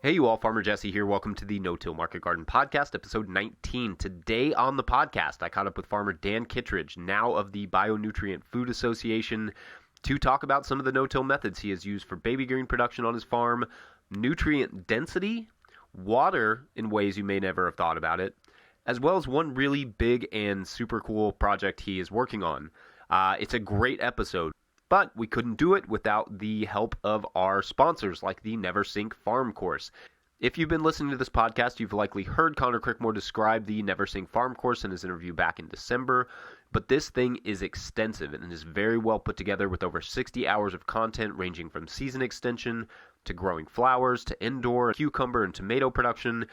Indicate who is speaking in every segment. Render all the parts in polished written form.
Speaker 1: Hey you all, Farmer Jesse here. Welcome to the No-Till Market Garden Podcast, episode 19. Today on the podcast, I caught up with farmer Dan Kittredge, now of the Bionutrient Food Association, to talk about some of the no-till methods he has used for baby green production on his farm, nutrient density, water in ways you may never have thought about it, as well as one really big and super cool project he is working on. It's a great episode. But we couldn't do it without the help of our sponsors, like the Never Sink Farm Course. If you've been listening to this podcast, you've likely heard Connor Crickmore describe the Never Sink Farm Course in his interview back in December. But this thing is extensive and is very well put together with over 60 hours of content ranging from season extension to growing flowers to indoor cucumber and tomato production.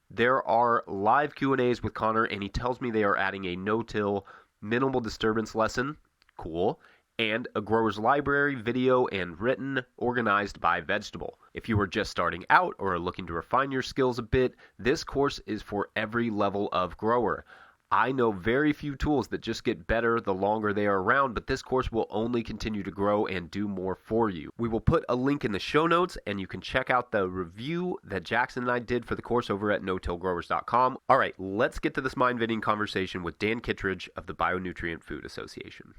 Speaker 1: There are live Q&As with Connor, and he tells me they are adding a no-till minimal disturbance lesson. Cool. And a grower's library, video, and written, organized by vegetable. If you are just starting out or are looking to refine your skills a bit, this course is for every level of grower. I know very few tools that just get better the longer they are around, but this course will only continue to grow and do more for you. We will put a link in the show notes, and you can check out the review that Jackson and I did for the course over at notillgrowers.com. All right, let's get to this mind-bending conversation with Dan Kittredge of the Bionutrient Food Association.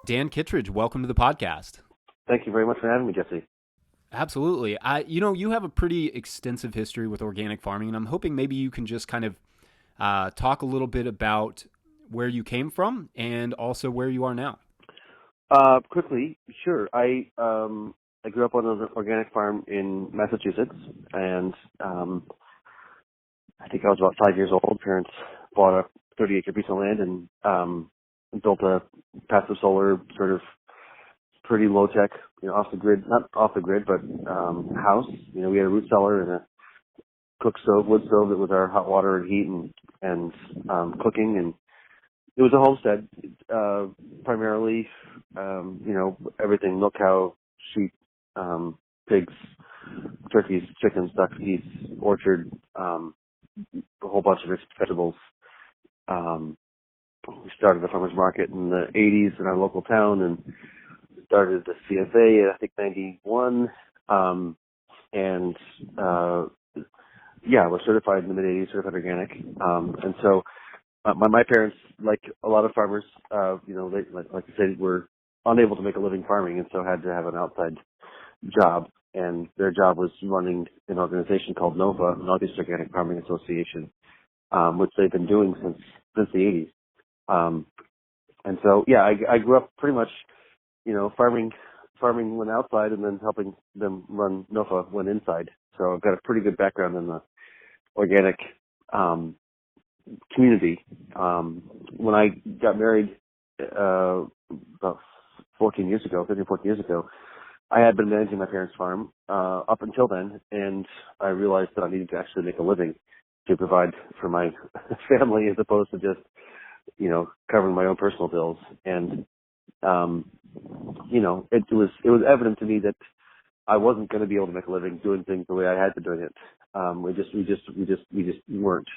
Speaker 1: Dan Kittredge, welcome to the podcast.
Speaker 2: Thank you very much for having me, Jesse.
Speaker 1: Absolutely. You have a pretty extensive history with organic farming, and I'm hoping maybe you can just kind of talk a little bit about where you came from and also where you are now.
Speaker 2: Quickly, sure. I grew up on an organic farm in Massachusetts, and I think I was about 5 years old. Parents bought a 30-acre piece of land and built a passive solar, sort of pretty low-tech, off the grid, not off the grid, but house. We had a root cellar and a cook stove, wood stove that was our hot water and heat and cooking, and it was a homestead, primarily, everything: milk cow, sheep, pigs, turkeys, chickens, ducks, geese, orchard, a whole bunch of vegetables. We started the farmers market in the 80s in our local town and started the CFA in, I think, 91. Was certified in the mid-80s, certified organic. And so my parents, like a lot of farmers, they, like you said, were unable to make a living farming, and so had to have an outside job. And their job was running an organization called NOFA, Northeast Organic Farming Association, which they've been doing since the 80s. And so, I grew up pretty much, farming when outside and then helping them run NOFA when inside. So I've got a pretty good background in the organic community. When I got married about 13, 14 years ago, I had been managing my parents' farm up until then, and I realized that I needed to actually make a living to provide for my family as opposed to just covering my own personal bills. And, it was evident to me that I wasn't going to be able to make a living doing things the way I had been doing it. We just weren't,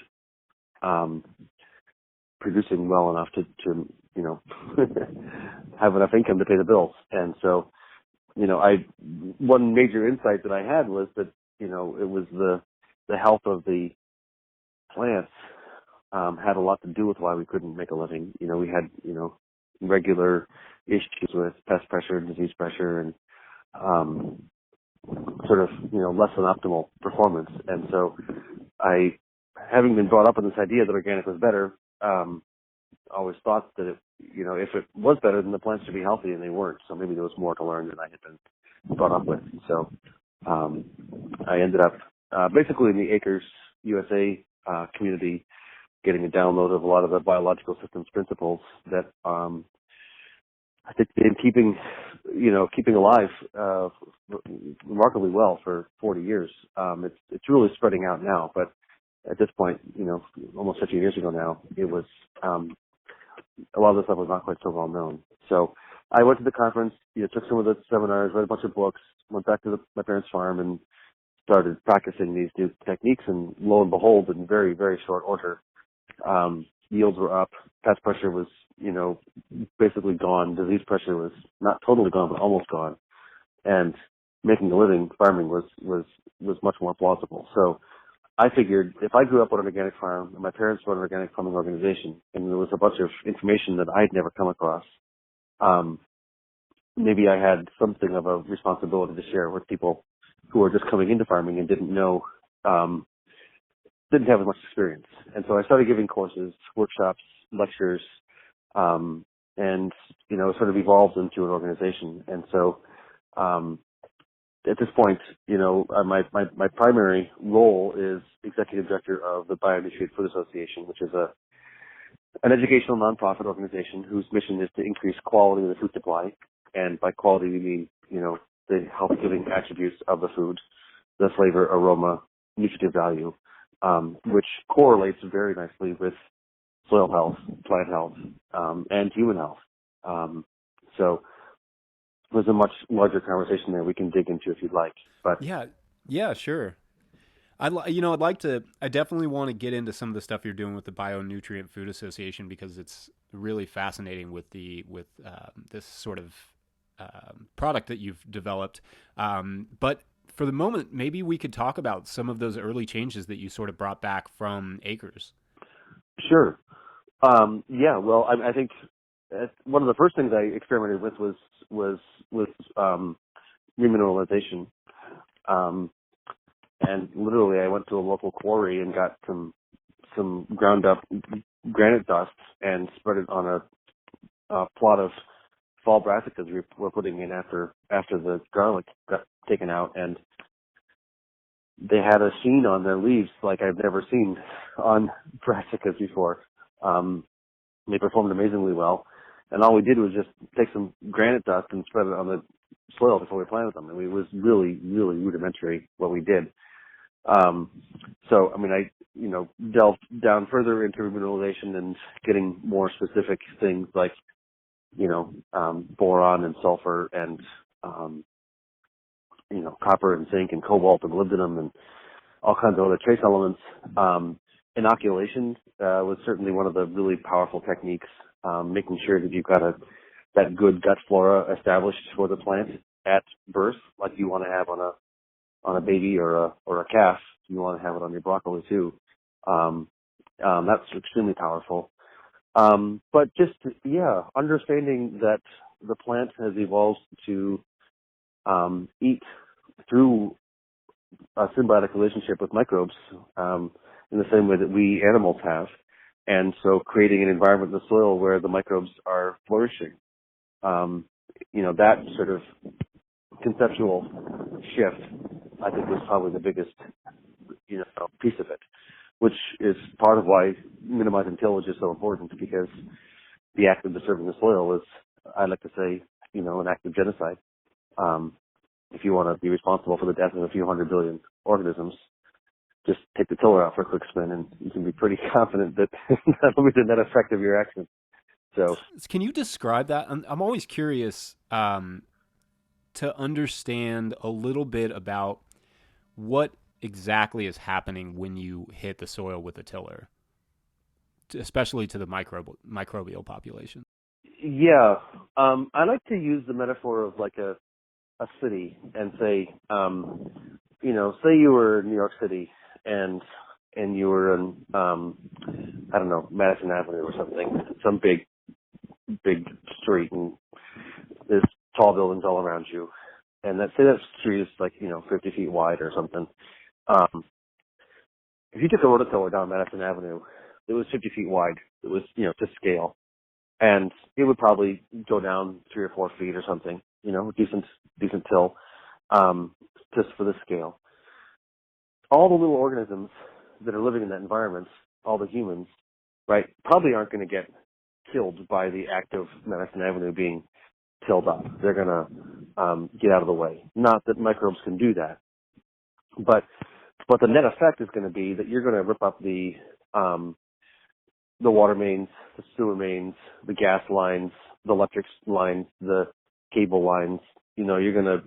Speaker 2: producing well enough to have enough income to pay the bills. And so, one major insight that I had was that, it was the health of the plants had a lot to do with why we couldn't make a living. We had, regular issues with pest pressure, disease pressure, and sort of, less than optimal performance. And so I, having been brought up on this idea that organic was better, always thought that if it was better, then the plants should be healthy, and they weren't. So maybe there was more to learn than I had been brought up with. So I ended up basically in the Acres USA community, getting a download of a lot of the biological systems principles that I think they've been keeping alive remarkably well for 40 years. It's really spreading out now, but at this point, almost 15 years ago now, it was a lot of this stuff was not quite so well known. So I went to the conference, took some of the seminars, read a bunch of books, went back to my parents' farm and started practicing these new techniques. And lo and behold, in very, very short order, Yields were up. Pest pressure was, basically gone. Disease pressure was not totally gone, but almost gone. And making a living farming was much more plausible. So I figured if I grew up on an organic farm and my parents run an organic farming organization and there was a bunch of information that I'd never come across, maybe I had something of a responsibility to share with people who were just coming into farming and didn't know, didn't have as much experience. And so I started giving courses, workshops, lectures, and, sort of evolved into an organization. And so, at this point, my primary role is executive director of the Bionutrient Food Association, which is an educational nonprofit organization whose mission is to increase quality of the food supply. And by quality, we mean, the health-giving attributes of the food, the flavor, aroma, nutritive value, which correlates very nicely with soil health, plant health, and human health. So there's a much larger conversation there we can dig into if you'd like. But
Speaker 3: yeah, sure. I definitely want to get into some of the stuff you're doing with the Bionutrient Food Association because it's really fascinating with this sort of product that you've developed. But for the moment, maybe we could talk about some of those early changes that you sort of brought back from acres.
Speaker 2: Sure. Well, I think one of the first things I experimented with was remineralization. And literally I went to a local quarry and got some ground up granite dust and spread it on a plot of fall brassicas we were putting in after the garlic got taken out, and they had a sheen on their leaves like I've never seen on brassicas before. They performed amazingly well, and all we did was just take some granite dust and spread it on the soil before we planted them. I mean, it was really, really rudimentary what we did. So, I mean, I delved down further into remineralization and getting more specific things like boron and sulfur and, copper and zinc and cobalt and molybdenum and all kinds of other trace elements. Inoculation was certainly one of the really powerful techniques, making sure that you've got that good gut flora established for the plant at birth, like you want to have on a baby or a calf. You want to have it on your broccoli too. That's extremely powerful. But just, understanding that the plant has evolved to eat through a symbiotic relationship with microbes in the same way that we animals have. And so creating an environment in the soil where the microbes are flourishing. That sort of conceptual shift, I think, was probably the biggest, piece of it, which is part of why minimizing tillage is so important, because the act of disturbing the soil is, I like to say, an act of genocide. If you want to be responsible for the death of a few 100 billion organisms, just take the tiller out for a quick spin and you can be pretty confident that that'll be the net effect of your action. So,
Speaker 3: can you describe that? I'm always curious to understand a little bit about what exactly is happening when you hit the soil with a tiller, especially to the microbial population.
Speaker 2: Yeah. I like to use the metaphor of like a city and say, say you were in New York City and you were in, I don't know, Madison Avenue or something, some big street, and there's tall buildings all around you. And say that street is like, 50 feet wide or something. If you took a rototiller down Madison Avenue, it was 50 feet wide. It was, to scale. And it would probably go down 3 or 4 feet or something, decent till, just for the scale. All the little organisms that are living in that environment, all the humans, right, probably aren't going to get killed by the act of Madison Avenue being tilled up. They're going to get out of the way. Not that microbes can do that, but the net effect is going to be that you're going to rip up the water mains, the sewer mains, the gas lines, the electric lines, the cable lines. You're going to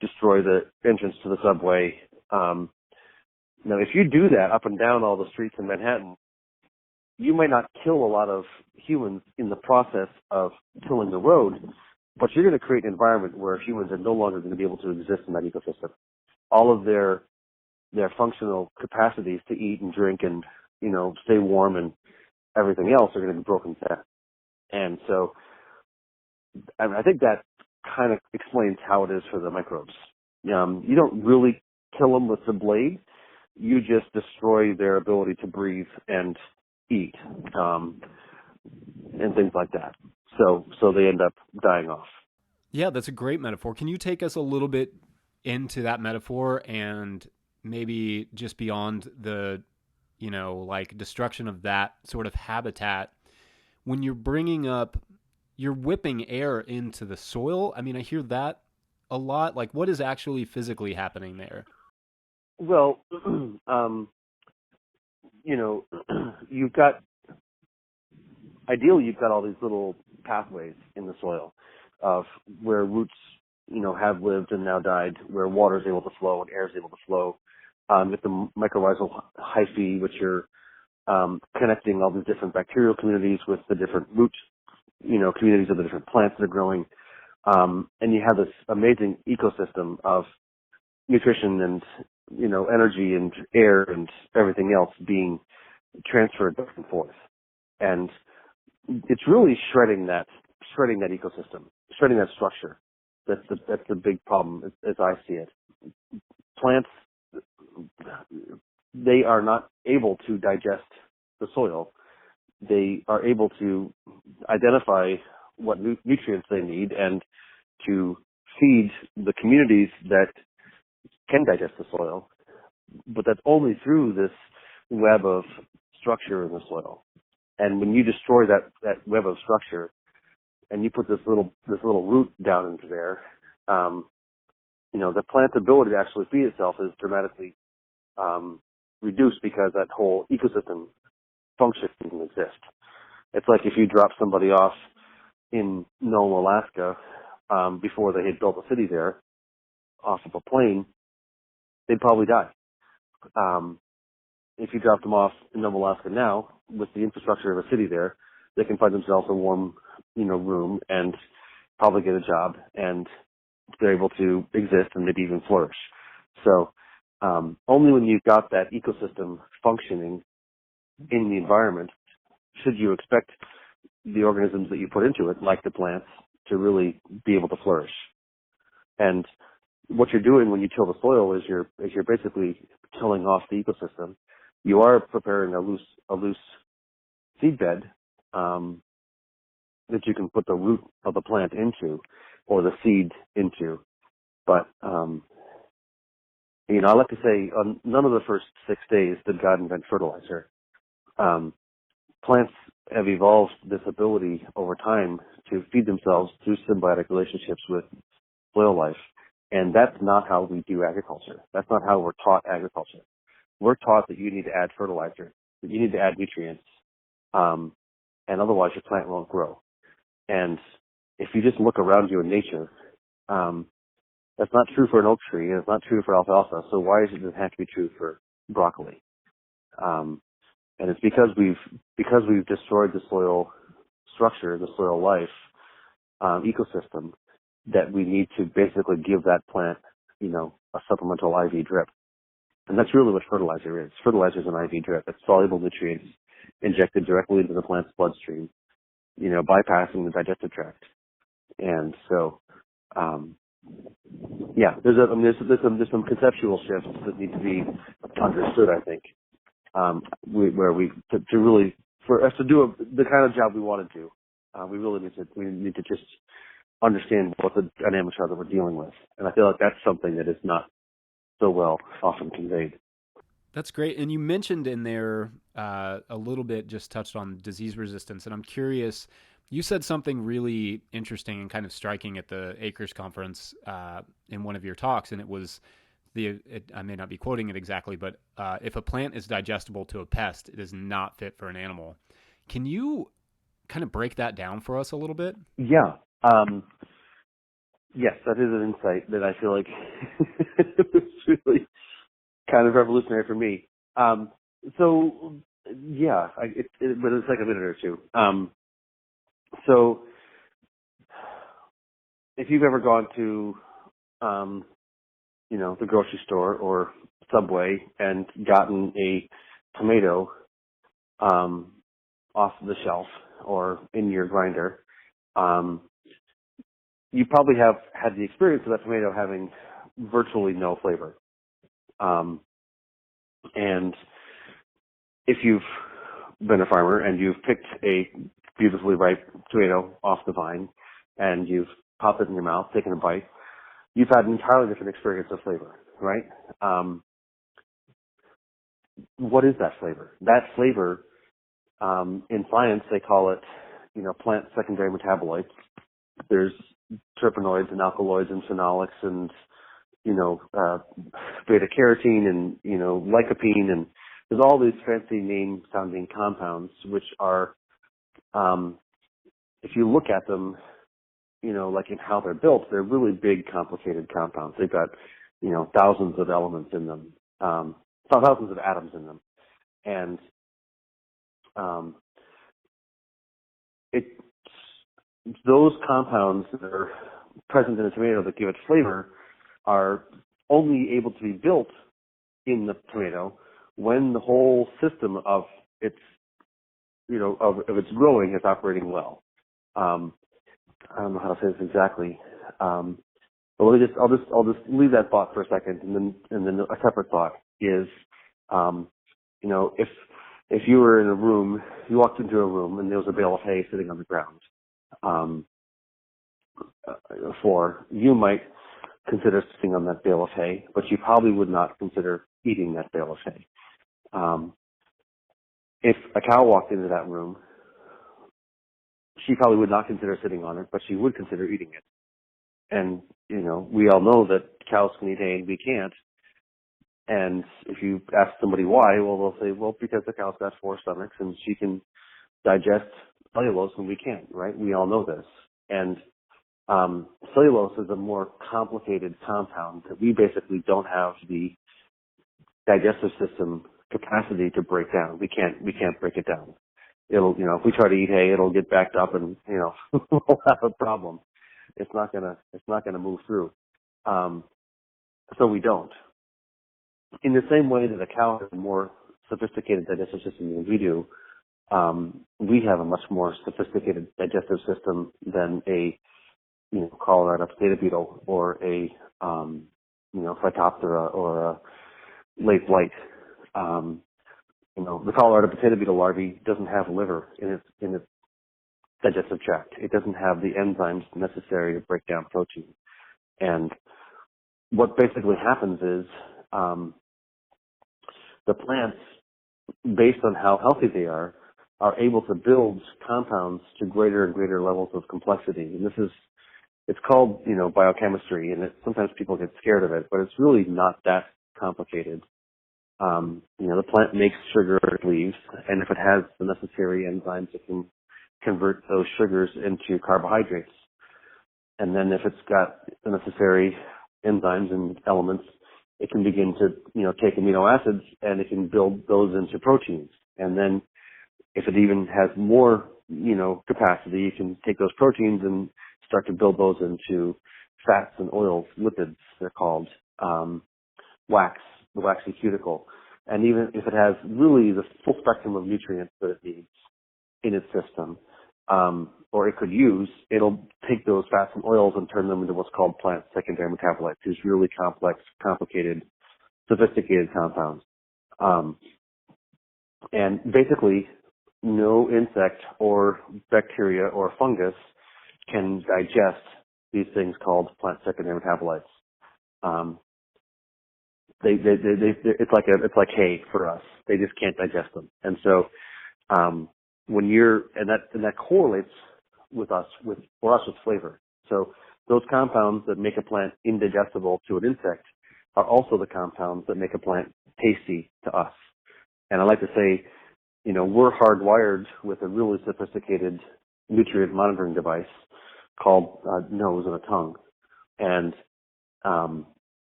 Speaker 2: destroy the entrance to the subway. Now, if you do that up and down all the streets in Manhattan, you might not kill a lot of humans in the process of tilling the road, but you're going to create an environment where humans are no longer going to be able to exist in that ecosystem. All of their functional capacities to eat and drink and, stay warm and everything else are going to be broken down. And so I think that kind of explains how it is for the microbes. You don't really kill them with the blade. You just destroy their ability to breathe and eat, and things like that. So they end up dying off.
Speaker 3: Yeah, that's a great metaphor. Can you take us a little bit into that metaphor and maybe just beyond the, destruction of that sort of habitat? When you're you're whipping air into the soil. I mean, I hear that a lot. Like, what is actually physically happening there?
Speaker 2: Well, ideally you've got all these little pathways in the soil of where roots, have lived and now died, where water is able to flow and air is able to flow. With the mycorrhizal hyphae, which are connecting all these different bacterial communities with the different root, communities of the different plants that are growing. And you have this amazing ecosystem of nutrition and, energy and air and everything else being transferred back and forth. And it's really shredding that ecosystem, shredding that structure. That's the big problem as I see it. Plants, they are not able to digest the soil. They are able to identify what nutrients they need and to feed the communities that can digest the soil, but that's only through this web of structure in the soil. And when you destroy that web of structure and you put this little root down into there, the plant's ability to actually feed itself is dramatically reduced because that whole ecosystem function doesn't exist. It's like if you drop somebody off in Nome, Alaska, before they had built a city there, off of a plane, they'd probably die. If you dropped them off in Nome, Alaska now, with the infrastructure of a city there, they can find themselves a warm, room and probably get a job, and they're able to exist and maybe even flourish. So only when you've got that ecosystem functioning in the environment should you expect the organisms that you put into it, like the plants, to really be able to flourish. And what you're doing when you till the soil is you're basically tilling off the ecosystem. You are preparing a loose seed bed that you can put the root of the plant into or the seed into. But I like to say on none of the first 6 days did God invent fertilizer. Plants have evolved this ability over time to feed themselves through symbiotic relationships with soil life. And that's not how we do agriculture. That's not how we're taught agriculture. We're taught that you need to add fertilizer, that you need to add nutrients, and otherwise your plant won't grow. And if you just look around you in nature, that's not true for an oak tree, and it's not true for alfalfa. So why does it have to be true for broccoli? And it's because we've destroyed the soil structure, the soil life ecosystem, that we need to basically give that plant, a supplemental IV drip. And that's really what fertilizer is. Fertilizer is an IV drip. It's soluble nutrients injected directly into the plant's bloodstream, bypassing the digestive tract. And so, there's some conceptual shifts that need to be understood, I think, to really, for us to do the kind of job we want to do, we really need to just understand what the dynamics are that we're dealing with. And I feel like that's something that is not so well often conveyed.
Speaker 3: That's great. And you mentioned in there a little bit, just touched on disease resistance. And I'm curious, you said something really interesting and kind of striking at the Acres conference in one of your talks. And it was, I may not be quoting it exactly, but if a plant is digestible to a pest, it is not fit for an animal. Can you kind of break that down for us a little bit?
Speaker 2: Yeah. Yes, that is an insight that I feel like was really kind of revolutionary for me. So Yeah, but it's like a minute or two. So if you've ever gone to, the grocery store or Subway and gotten a tomato off the shelf or in your grinder, you probably have had the experience of that tomato having virtually no flavor. And if you've been a farmer and you've picked a beautifully ripe tomato off the vine and you've popped it in your mouth, taken a bite, you've had an entirely different experience of flavor, right? What is that flavor? That flavor, in science, they call it, plant secondary metabolites. There's terpenoids and alkaloids and phenolics and, beta carotene and, lycopene, and there's all these fancy name sounding compounds, which are, if you look at them, like in how they're built, they're really big, complicated compounds. They've got, thousands of elements in them, thousands of atoms in them. And, those compounds that are present in a tomato that give it flavor are only able to be built in the tomato when the whole system of its, of its growing is operating well. I don't know how to say this exactly. But I'll just leave that thought for a second, and then a separate thought is, if you were in a room, you walked into a room and there was a bale of hay sitting on the ground, you might consider sitting on that bale of hay, but you probably would not consider eating that bale of hay. If a cow walked into that room, she probably would not consider sitting on it, but she would consider eating it. And, we all know that cows can eat hay and we can't. And if you ask somebody why, well, they'll say, well, because the cow's got 4 stomachs and she can digest cellulose and we can't, right? We all know this. And cellulose is a more complicated compound that we basically don't have the digestive system capacity to break down. We can't break it down. It'll, if we try to eat hay, it'll get backed up and, we'll have a problem. It's not gonna move through. So we don't. In the same way that a cow has a more sophisticated digestive system than we do, we have a much more sophisticated digestive system than a, Colorado potato beetle or a, Phytophthora or a late blight. The Colorado potato beetle larvae doesn't have a liver in its digestive tract. It doesn't have the enzymes necessary to break down protein. And what basically happens is, the plants, based on how healthy they are able to build compounds to greater and greater levels of complexity. And it's called, biochemistry, and sometimes people get scared of it, but it's really not that complicated. The plant makes sugar it leaves, and if it has the necessary enzymes, it can convert those sugars into carbohydrates. And then if it's got the necessary enzymes and elements, it can begin to, take amino acids and it can build those into proteins. And then if it even has more, capacity, you can take those proteins and start to build those into fats and oils, lipids, they're called, wax, the waxy cuticle. And even if it has really the full spectrum of nutrients that it needs in its system, or it could use, it'll take those fats and oils and turn them into what's called plant secondary metabolites, these really complex, complicated, sophisticated compounds. And basically, no insect or bacteria or fungus can digest these things called plant secondary metabolites. It's like hay for us. They just can't digest them. And so, that correlates with flavor. So those compounds that make a plant indigestible to an insect are also the compounds that make a plant tasty to us. And I like to say, we're hardwired with a really sophisticated nutrient monitoring device called nose and a tongue. And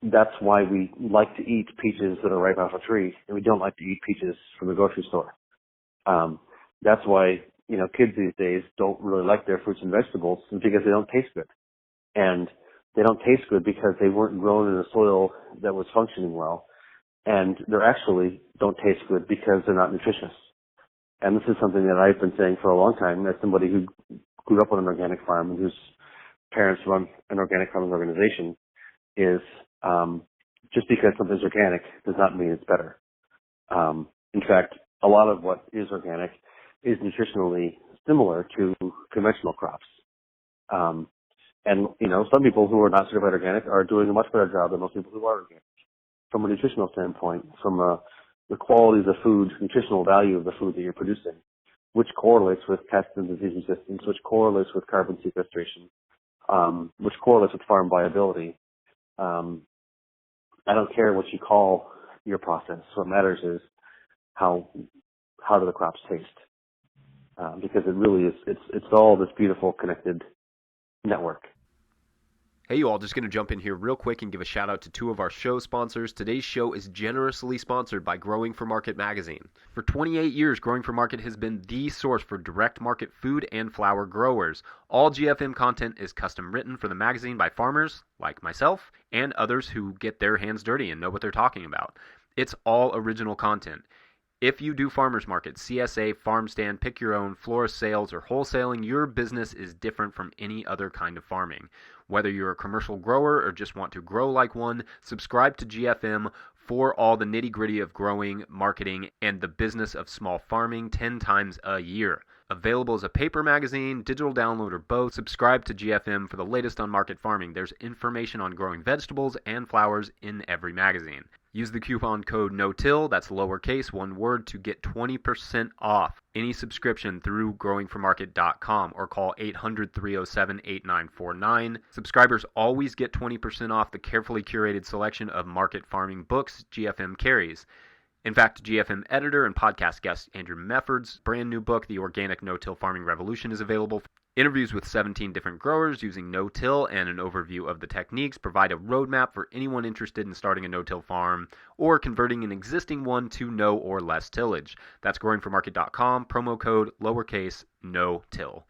Speaker 2: that's why we like to eat peaches that are ripe off a tree, and we don't like to eat peaches from the grocery store. That's why, kids these days don't really like their fruits and vegetables, because they don't taste good. And they don't taste good because they weren't grown in a soil that was functioning well. And they actually don't taste good because they're not nutritious. And this is something that I've been saying for a long time as somebody who grew up on an organic farm and whose parents run an organic farming organization, is just because something's organic does not mean it's better. In fact, a lot of what is organic is nutritionally similar to conventional crops. And some people who are not certified organic are doing a much better job than most people who are organic. From a nutritional standpoint, from the quality of the food, nutritional value of the food that you're producing, which correlates with pest and disease resistance, which correlates with carbon sequestration, which correlates with farm viability. I don't care what you call your process. What matters is how do the crops taste, because it really is. It's all this beautiful connected network.
Speaker 1: Hey, you all, just going to jump in here real quick and give a shout out to two of our show sponsors. Today's show is generously sponsored by Growing for Market magazine. For 28 years, Growing for Market has been the source for direct market food and flower growers. All GFM content is custom written for the magazine by farmers like myself and others who get their hands dirty and know what they're talking about. It's all original content. If you do farmers market, CSA, farm stand, pick your own, florist sales, or wholesaling, your business is different from any other kind of farming. Whether you're a commercial grower or just want to grow like one, subscribe to GFM for all the nitty-gritty of growing, marketing, and the business of small farming 10 times a year. Available as a paper magazine, digital download, or both. Subscribe to GFM for the latest on market farming. There's information on growing vegetables and flowers in every magazine. Use the coupon code NOTILL, that's lowercase, one word, to get 20% off any subscription through growingformarket.com or call 800-307-8949. Subscribers always get 20% off the carefully curated selection of market farming books GFM carries. In fact, GFM editor and podcast guest Andrew Mefford's brand new book, The Organic No-Till Farming Revolution, is available. Interviews with 17 different growers using no-till and an overview of the techniques provide a roadmap for anyone interested in starting a no-till farm or converting an existing one to no or less tillage. That's growingformarket.com, promo code lowercase no-till.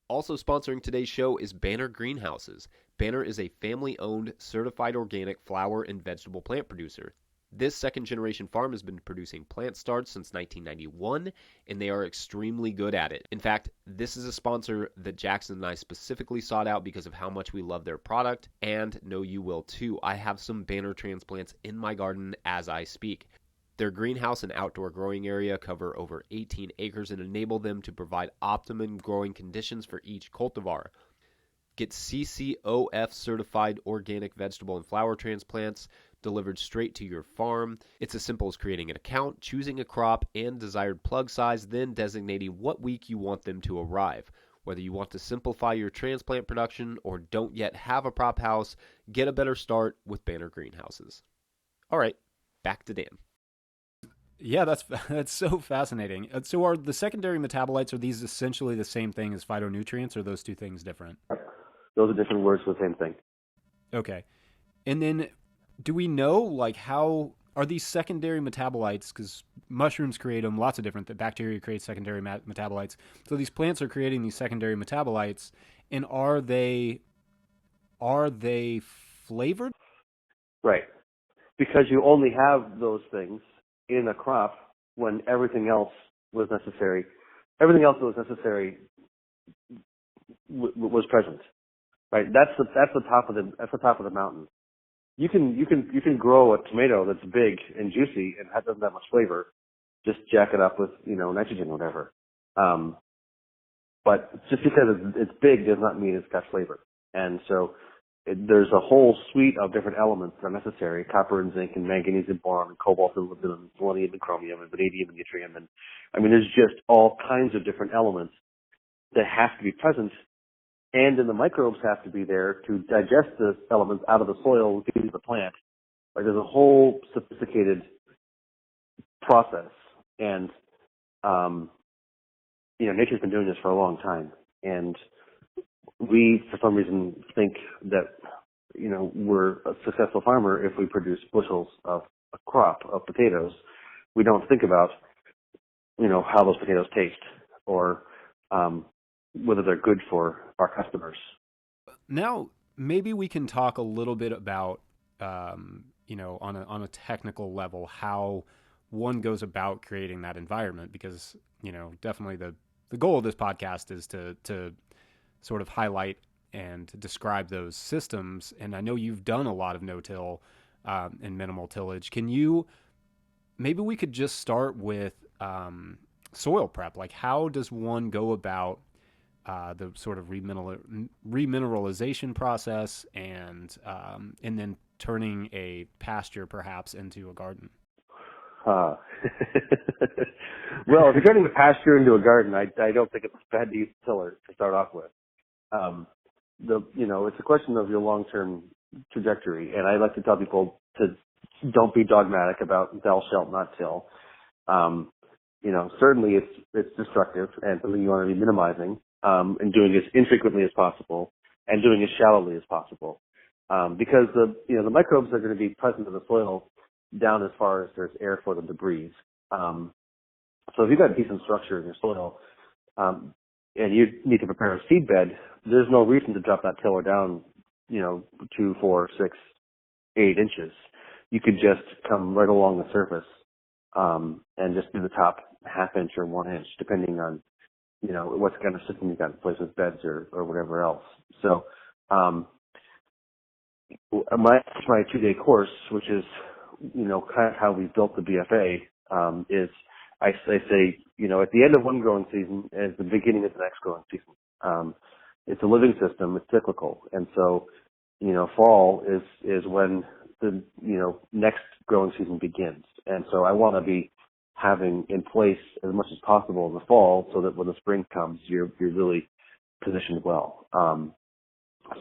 Speaker 1: Also sponsoring today's show is Banner Greenhouses. Banner is a family-owned, certified organic flower and vegetable plant producer. This second-generation farm has been producing plant starts since 1991, and they are extremely good at it. In fact, this is a sponsor that Jackson and I specifically sought out because of how much we love their product, and know you will too. I have some Banner transplants in my garden as I speak. Their greenhouse and outdoor growing area cover over 18 acres and enable them to provide optimum growing conditions for each cultivar. Get CCOF certified organic vegetable and flower transplants delivered straight to your farm. It's as simple as creating an account, choosing a crop and desired plug size, then designating what week you want them to arrive. Whether you want to simplify your transplant production or don't yet have a prop house, get a better start with Banner Greenhouses. All right, back to Dan.
Speaker 3: Yeah, that's so fascinating. So are the secondary metabolites, are these essentially the same thing as phytonutrients, or are those two things different?
Speaker 2: Those are different words for the same thing.
Speaker 3: Okay. And then do we know, how are these secondary metabolites, because mushrooms create them, lots of different, bacteria create secondary metabolites. So these plants are creating these secondary metabolites, and are they flavored?
Speaker 2: Right. Because you only have those things in a crop when everything else was necessary. Everything else that was necessary was present. Right. That's the top of the mountain. You can grow a tomato that's big and juicy and doesn't have much flavor. Just jack it up with nitrogen or whatever. But just because it's big does not mean it's got flavor. And so there's a whole suite of different elements that are necessary: copper and zinc and manganese and boron and cobalt and molybdenum and selenium and chromium and vanadium and yttrium. And there's just all kinds of different elements that have to be present. And then the microbes have to be there to digest the elements out of the soil into the plant. There's a whole sophisticated process. And, nature's been doing this for a long time. And we, for some reason, think that, we're a successful farmer if we produce bushels of a crop of potatoes. We don't think about, how those potatoes taste or whether they're good for our customers.
Speaker 3: Now, maybe we can talk a little bit about, on a technical level, how one goes about creating that environment, because, definitely the goal of this podcast is to sort of highlight and describe those systems. And I know you've done a lot of no-till and minimal tillage. Maybe we could just start with soil prep. Like, how does one go about the sort of remineralization process and then turning a pasture perhaps into a garden?
Speaker 2: Well, if you're turning a pasture into a garden, I don't think it's bad to use tiller to start off with. It's a question of your long-term trajectory, and I like to tell people to don't be dogmatic about thou shalt not till. Certainly it's destructive and something you want to be minimizing, and doing as infrequently as possible and doing as shallowly as possible. Because the microbes are going to be present in the soil down as far as there's air for them to breathe. So if you've got decent structure in your soil, and you need to prepare a seed bed, there's no reason to drop that tiller down, 2, 4, 6, 8 inches. You could just come right along the surface, and just do the top half inch or 1 inch, depending on, what kind of system you've got in place with beds or whatever else. So, my 2-day course, which is, kind of how we built the BFA, is I say, at the end of one growing season is the beginning of the next growing season. It's a living system. It's cyclical. And so, fall is when the, next growing season begins. And so I want to be having in place as much as possible in the fall so that when the spring comes, you're really positioned well.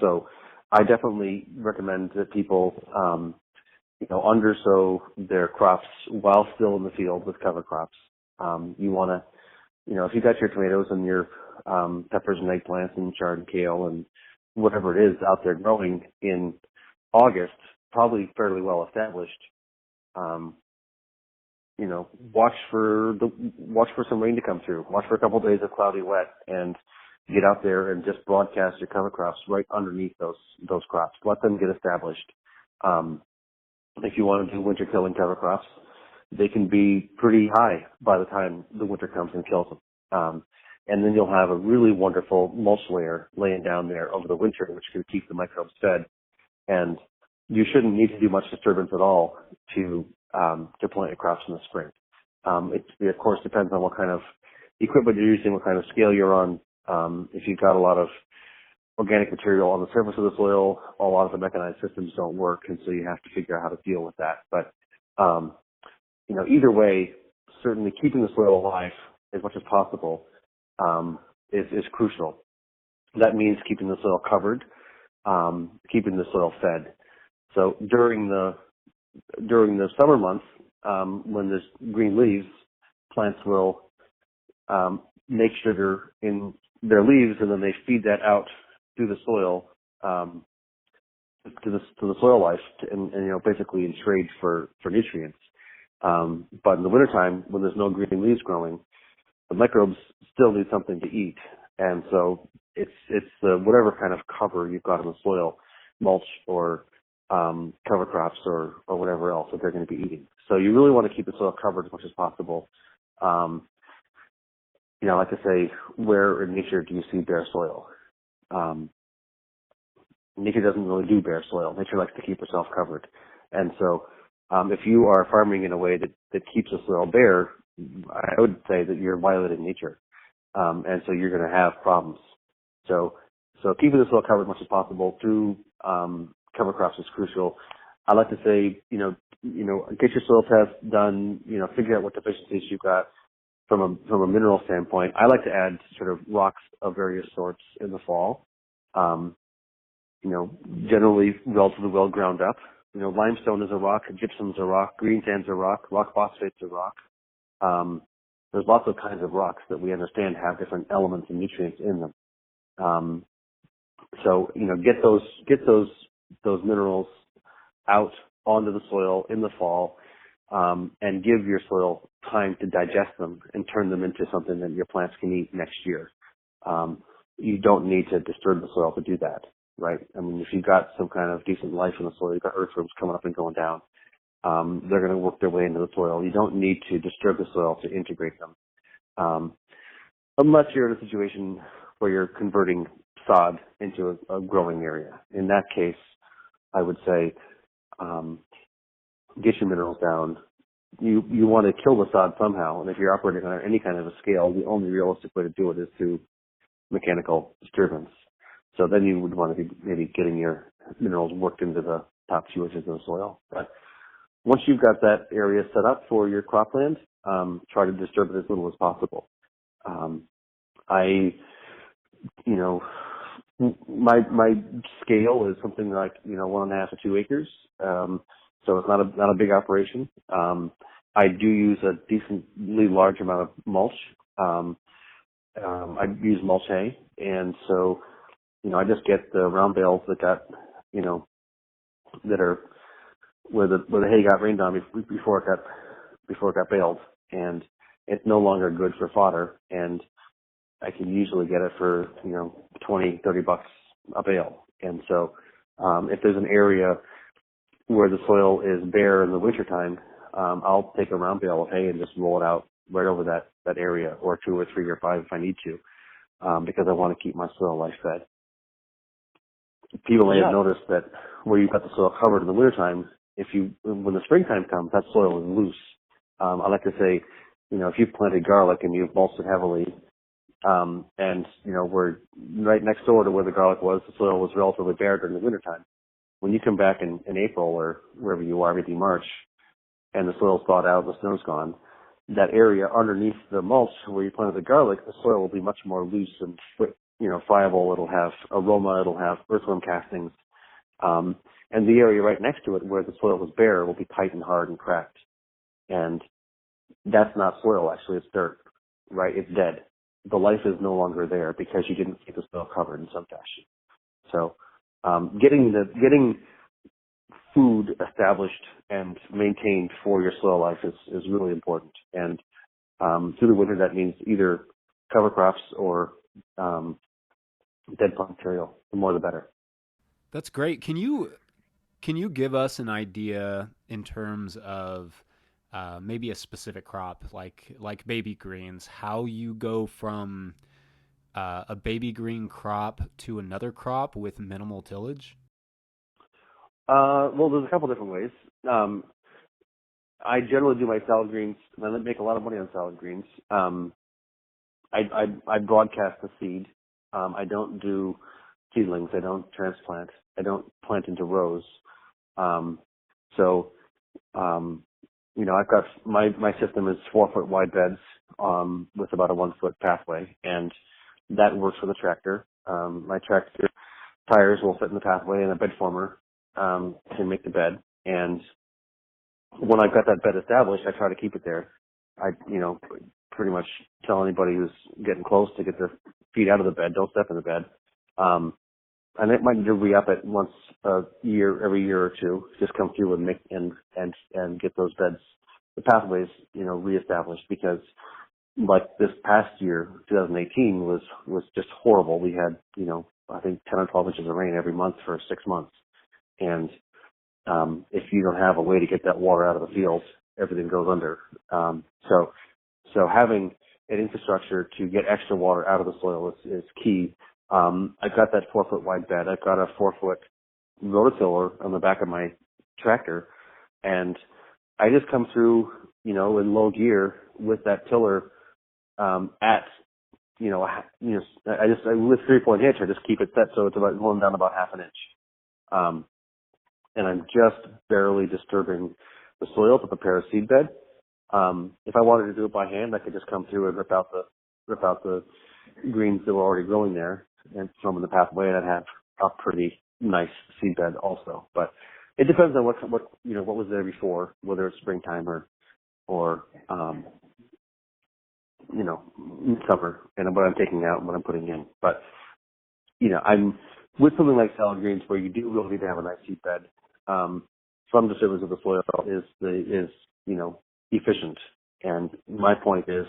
Speaker 2: So I definitely recommend that people, undersow their crops while still in the field with cover crops. You want to, if you've got your tomatoes and your peppers and eggplants and chard and kale and whatever it is out there growing in August, probably fairly well established, watch for some rain to come through. Watch for a couple of days of cloudy wet and get out there and just broadcast your cover crops right underneath those crops. Let them get established. If you want to do winter killing cover crops, they can be pretty high by the time the winter comes and kills them. And then you'll have a really wonderful mulch layer laying down there over the winter, which can keep the microbes fed. And you shouldn't need to do much disturbance at all to plant your crops in the spring. It of course depends on what kind of equipment you're using, what kind of scale you're on. If you've got a lot of organic material on the surface of the soil, a lot of the mechanized systems don't work, and so you have to figure out how to deal with that. But either way, certainly keeping the soil alive as much as possible is crucial. That means keeping the soil covered, keeping the soil fed. So during the summer months, when there's green leaves, plants will make sugar in their leaves, and then they feed that out through the soil to the soil life, and basically in trade for nutrients. But in the wintertime, when there's no green leaves growing, the microbes still need something to eat, and so it's whatever kind of cover you've got in the soil, mulch or cover crops or whatever else that they're going to be eating. So you really want to keep the soil covered as much as possible. Like I say, where in nature do you see bare soil? Nature doesn't really do bare soil. Nature likes to keep herself covered. And so if you are farming in a way that keeps the soil bare, I would say that you're violating nature. And so you're going to have problems. So keeping the soil covered as much as possible through cover crops is crucial. I like to say, get your soil test done, figure out what deficiencies you've got from a mineral standpoint. I like to add sort of rocks of various sorts in the fall. Generally relatively well ground up. Limestone is a rock, gypsum's a rock, green sand's a rock phosphate's a rock. There's lots of kinds of rocks that we understand have different elements and nutrients in them. So, get those those minerals out onto the soil in the fall, and give your soil time to digest them and turn them into something that your plants can eat next year. You don't need to disturb the soil to do that, right? I mean, if you've got some kind of decent life in the soil, you've got earthworms coming up and going down, they're going to work their way into the soil. You don't need to disturb the soil to integrate them, unless you're in a situation where you're converting sod into a growing area. In that case, I would say, get your minerals down. You want to kill the sod somehow, and if you're operating on any kind of a scale, the only realistic way to do it is through mechanical disturbance. So then you would want to be maybe getting your minerals worked into the top few inches of the soil. But once you've got that area set up for your cropland, try to disturb it as little as possible. My scale is something like 1.5 to 2 acres. So it's not a big operation. I do use a decently large amount of mulch. I use mulch hay, and so I just get the round bales that got that are where the hay got rained on before it got baled, and it's no longer good for fodder, and I can usually get it for $20-$30 a bale. And so if there's an area where the soil is bare in the wintertime, I'll take a round bale of hay and just roll it out right over that area, or 2 or 3 or 5 if I need to, because I want to keep my soil life fed. People may have noticed that where you've got the soil covered in the wintertime, when the springtime comes, that soil is loose. I like to say, if you've planted garlic and you've mulched it heavily, and we're right next door to where the garlic was, the soil was relatively bare during the wintertime. When you come back in April or wherever you are, maybe March, and the soil's thawed out, the snow's gone, that area underneath the mulch where you planted the garlic, the soil will be much more loose and friable. It'll have aroma. It'll have earthworm castings. And the area right next to it where the soil was bare will be tight and hard and cracked. And that's not soil, actually. It's dirt, right? It's dead. The life is no longer there because you didn't keep the soil covered in some fashion. So getting food established and maintained for your soil life is really important. And through the winter, that means either cover crops or dead plant material. The more the better.
Speaker 3: That's great. Can you give us an idea in terms of maybe a specific crop like baby greens, how you go from a baby green crop to another crop with minimal tillage?
Speaker 2: Well, there's a couple different ways. I generally do my salad greens, and I make a lot of money on salad greens. I broadcast the seed. I don't do seedlings. I don't transplant. I don't plant into rows. I've got my system is 4-foot wide beds with about a 1-foot pathway, and that works for the tractor. My tractor tires will fit in the pathway, and a bed former can make the bed. And when I've got that bed established, I try to keep it there. I pretty much tell anybody who's getting close to get their feet out of the bed, don't step in the bed. And it might need to re-up it once every year or two. Just come through and make and get those beds, the pathways, reestablished, because like this past year, 2018 was just horrible. We had, I think 10 or 12 inches of rain every month for 6 months. And if you don't have a way to get that water out of the field, everything goes under. So having an infrastructure to get extra water out of the soil is key. I've got that 4-foot wide bed. I've got a 4-foot rototiller on the back of my tractor, and I just come through, in low gear with that tiller I with 3-point hitch. I just keep it set so it's about going down about half an inch, and I'm just barely disturbing the soil to prepare a seed bed. If I wanted to do it by hand, I could just come through and rip out the greens that were already growing there and throw them in the pathway, and I'd have a pretty nice seed bed also. But it depends on what was there before, whether it's springtime or summer, and what I'm taking out and what I'm putting in. But with something like salad greens, where you do really need to have a nice seed bed, some disturbance of the soil is efficient. And my point is,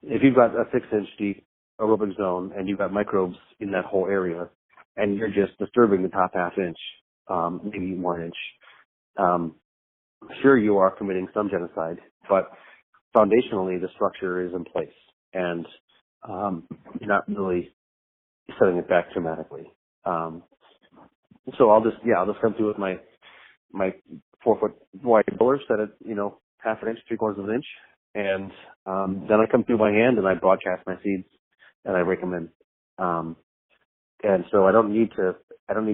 Speaker 2: if you've got a 6-inch deep aerobic zone and you've got microbes in that whole area, and you're just disturbing the top half inch, maybe 1 inch, sure, you are committing some genocide, but foundationally the structure is in place, and you're not really setting it back dramatically. So I'll just come through with my 4-foot wide roller set at, half an inch, 3/4 of an inch, and then I come through by hand and I broadcast my seeds and I rake them in. And so I don't need to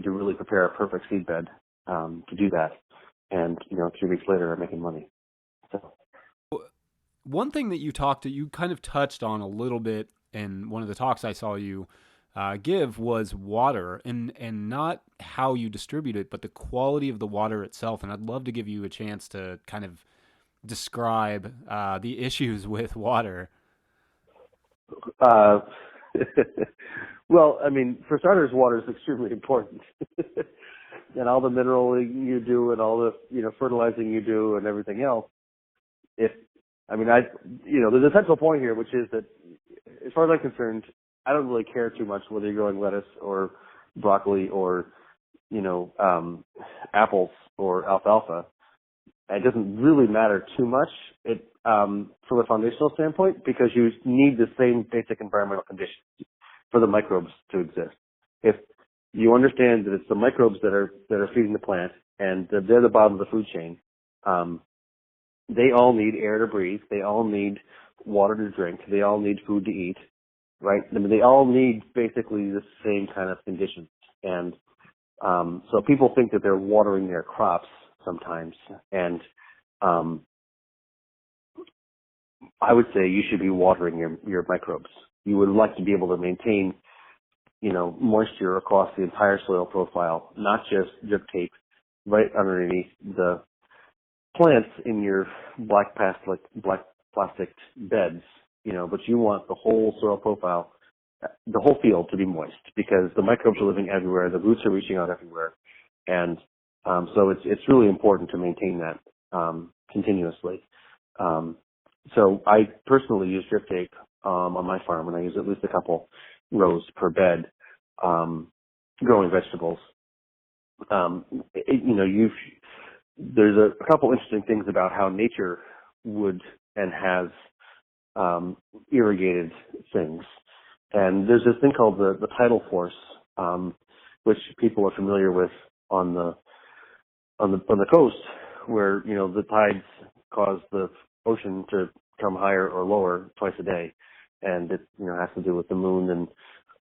Speaker 2: really prepare a perfect seed bed to do that. And 2 weeks later I'm making money. So
Speaker 3: one thing that you kind of touched on a little bit in one of the talks I saw you give was water, and not how you distribute it, but the quality of the water itself. And I'd love to give you a chance to kind of describe the issues with water.
Speaker 2: Well, I mean, for starters, water is extremely important. And all the mineralizing you do and all the, fertilizing you do and everything else. There's a central point here, which is that as far as I'm concerned, I don't really care too much whether you're growing lettuce or broccoli or, apples or alfalfa. It doesn't really matter too much from a foundational standpoint, because you need the same basic environmental conditions for the microbes to exist. If you understand that it's the microbes that are feeding the plant, and that they're the bottom of the food chain, they all need air to breathe. They all need water to drink. They all need food to eat, right? I mean, they all need basically the same kind of conditions. And so people think that they're watering their crops sometimes, and I would say you should be watering your microbes. You would like to be able to maintain, moisture across the entire soil profile, not just drip tape right underneath the plants in your black plastic beds, but you want the whole soil profile, the whole field to be moist, because the microbes are living everywhere, the roots are reaching out everywhere, and so it's really important to maintain that continuously. So I personally use drip tape on my farm, and I use at least a couple rows per bed growing vegetables. There's a couple interesting things about how nature would and has irrigated things. And there's this thing called the Tidal Force, which people are familiar with on the coast, where the tides cause the ocean to come higher or lower twice a day, and it has to do with the moon and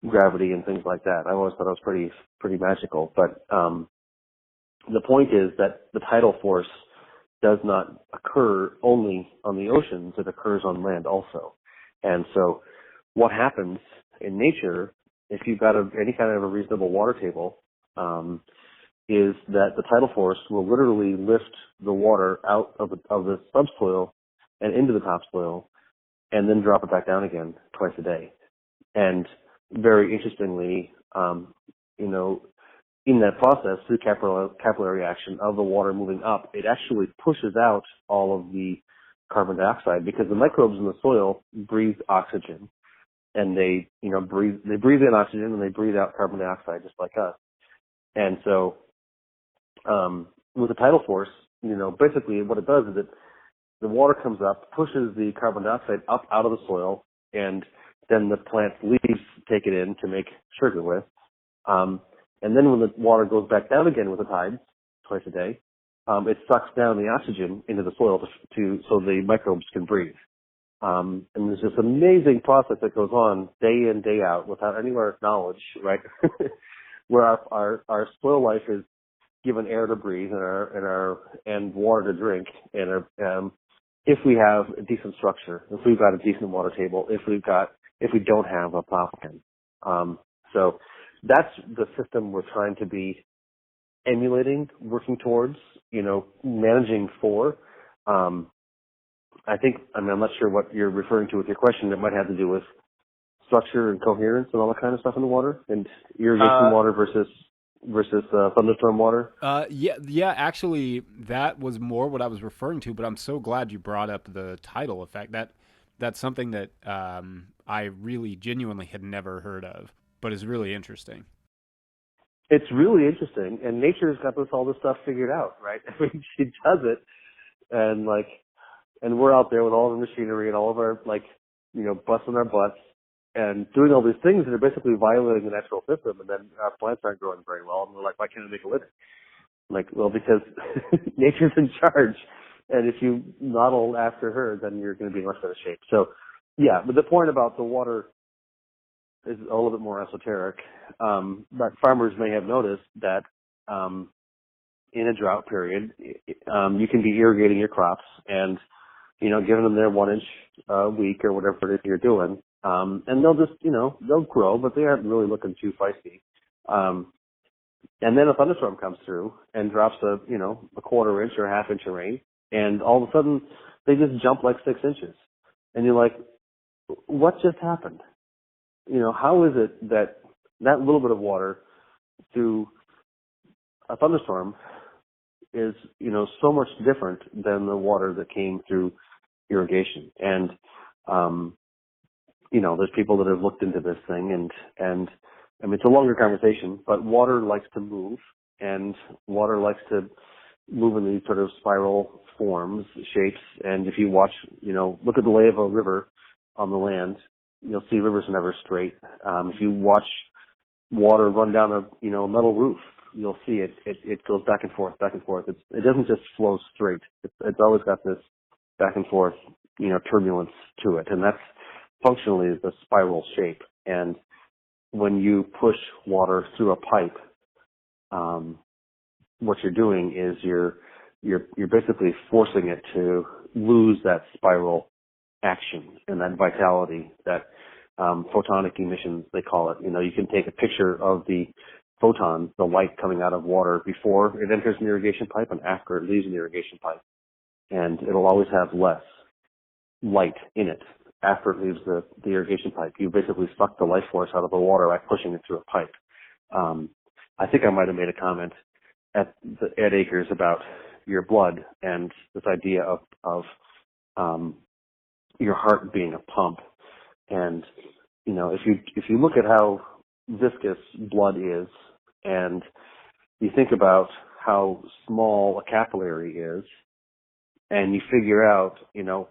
Speaker 2: gravity and things like that. I always thought it was pretty magical, but the point is that the tidal force does not occur only on the oceans; it occurs on land also. And so, what happens in nature, if you've got any kind of a reasonable water table, is that the tidal force will literally lift the water out of the subsoil and into the topsoil, and then drop it back down again twice a day. And very interestingly, in that process, through capillary action of the water moving up, it actually pushes out all of the carbon dioxide, because the microbes in the soil breathe oxygen, and they breathe in oxygen and they breathe out carbon dioxide just like us. And so with the tidal force, basically what it does is the water comes up, pushes the carbon dioxide up out of the soil, and then the plant's leaves take it in to make sugar with. And then when the water goes back down again with the tides twice a day, it sucks down the oxygen into the soil so the microbes can breathe. And there's this amazing process that goes on day in, day out without any of our knowledge, right? Where our soil life is given air to breathe and water to drink, and if we have a decent structure, if we've got a decent water table, if we don't have a plow pen. So that's the system we're trying to be emulating, working towards, managing for. I'm not sure what you're referring to with your question. It might have to do with structure and coherence and all that kind of stuff in the water, and irrigation water versus thunderstorm water?
Speaker 3: Yeah. Actually, that was more what I was referring to. But I'm so glad you brought up the tidal effect. That's something that I really genuinely had never heard of, but is really interesting.
Speaker 2: It's really interesting, and nature's got all this stuff figured out, right? I mean, she does it, and we're out there with all the machinery and all of our, busting our butts and doing all these things that are basically violating the natural system, and then our plants aren't growing very well, and we're like, why can't I make a living? Well, because nature's in charge, and if you model after her, then you're going to be in much better shape. So, yeah, but the point about the water is a little bit more esoteric. But farmers may have noticed that in a drought period, you can be irrigating your crops and, giving them their 1 inch a week or whatever it is you're doing. And they'll just, they'll grow, but they aren't really looking too feisty. And then a thunderstorm comes through and drops a 1/4 inch or a 1/2 inch of rain. And all of a sudden they just jump like 6 inches. And you're like, what just happened? How is it that little bit of water through a thunderstorm is, so much different than the water that came through irrigation? And, there's people that have looked into this thing and I mean, it's a longer conversation, but water likes to move, and water likes to move in these sort of spiral forms, shapes. And if you watch, look at the lay of a river on the land, you'll see rivers never straight. If you watch water run down a metal roof, you'll see it goes back and forth, back and forth. It doesn't just flow straight. It's always got this back and forth, turbulence to it, and that's functionally the spiral shape. And when you push water through a pipe, what you're doing is you're basically forcing it to lose that spiral action and that vitality, that photonic emissions, they call it. You can take a picture of the photon, the light coming out of water before it enters an irrigation pipe and after it leaves an irrigation pipe. And it'll always have less light in it after it leaves the irrigation pipe. You basically suck the life force out of the water by pushing it through a pipe. I think I might have made a comment at Acres about your blood and this idea of your heart being a pump. And, if you look at how viscous blood is and you think about how small a capillary is, and you figure out,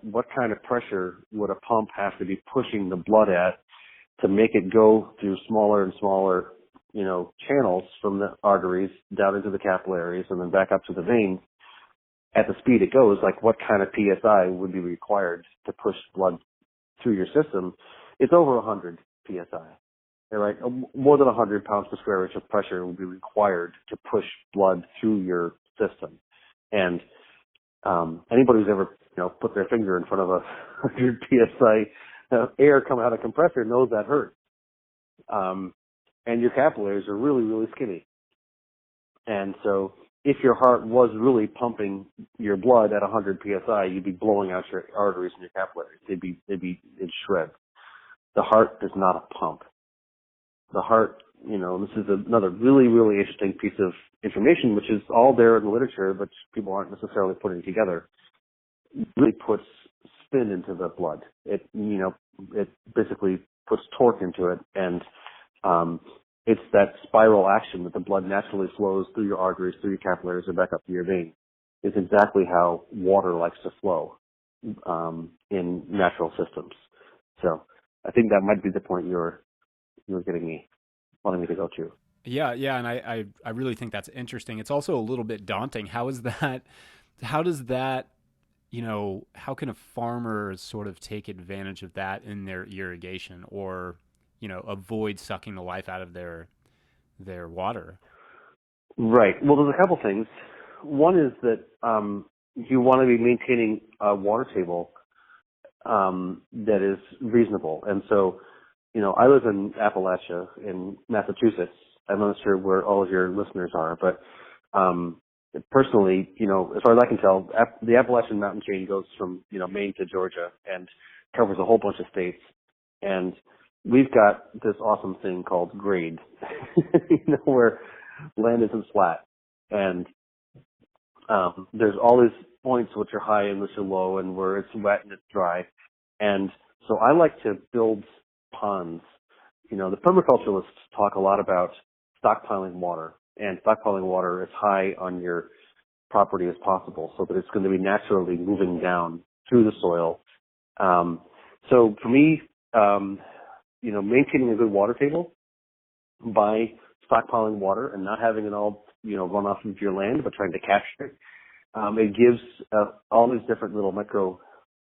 Speaker 2: what kind of pressure would a pump have to be pushing the blood at to make it go through smaller and smaller, channels from the arteries down into the capillaries and then back up to the veins at the speed it goes, like what kind of PSI would be required to push blood through your system? It's over 100 PSI. Right? More than 100 pounds per square inch of pressure would be required to push blood through your system. And anybody who's ever, put their finger in front of 100 PSI air coming out of a compressor knows that hurts. And your capillaries are really, really skinny. And so if your heart was really pumping your blood at 100 PSI, you'd be blowing out your arteries and your capillaries. They'd shred. The heart is not a pump. The heart, this is another really, really interesting piece of information, which is all there in the literature, but people aren't necessarily putting together. It really puts spin into the blood. It basically puts torque into it, and it's that spiral action that the blood naturally flows through your arteries, through your capillaries, and back up to your veins. It's exactly how water likes to flow in natural systems. So I think that might be the point you were wanting me to go to.
Speaker 3: Yeah, and I really think that's interesting. It's also a little bit daunting. How does that, how can a farmer sort of take advantage of that in their irrigation or, avoid sucking the life out of their water?
Speaker 2: Right. Well, there's a couple things. One is that you want to be maintaining a water table that is reasonable. And so, I live in Appalachia in Massachusetts. I'm not sure where all of your listeners are, but personally, as far as I can tell, the Appalachian mountain chain goes from, Maine to Georgia and covers a whole bunch of states. And we've got this awesome thing called grade, where land isn't flat, and there's all these points which are high and which are low, and where it's wet and it's dry, and so I like to build ponds. The permaculturalists talk a lot about stockpiling water, and stockpiling water as high on your property as possible, so that it's going to be naturally moving down through the soil. So for me, maintaining a good water table by stockpiling water and not having it all, run off of your land, but trying to capture it, it gives all these different little micro,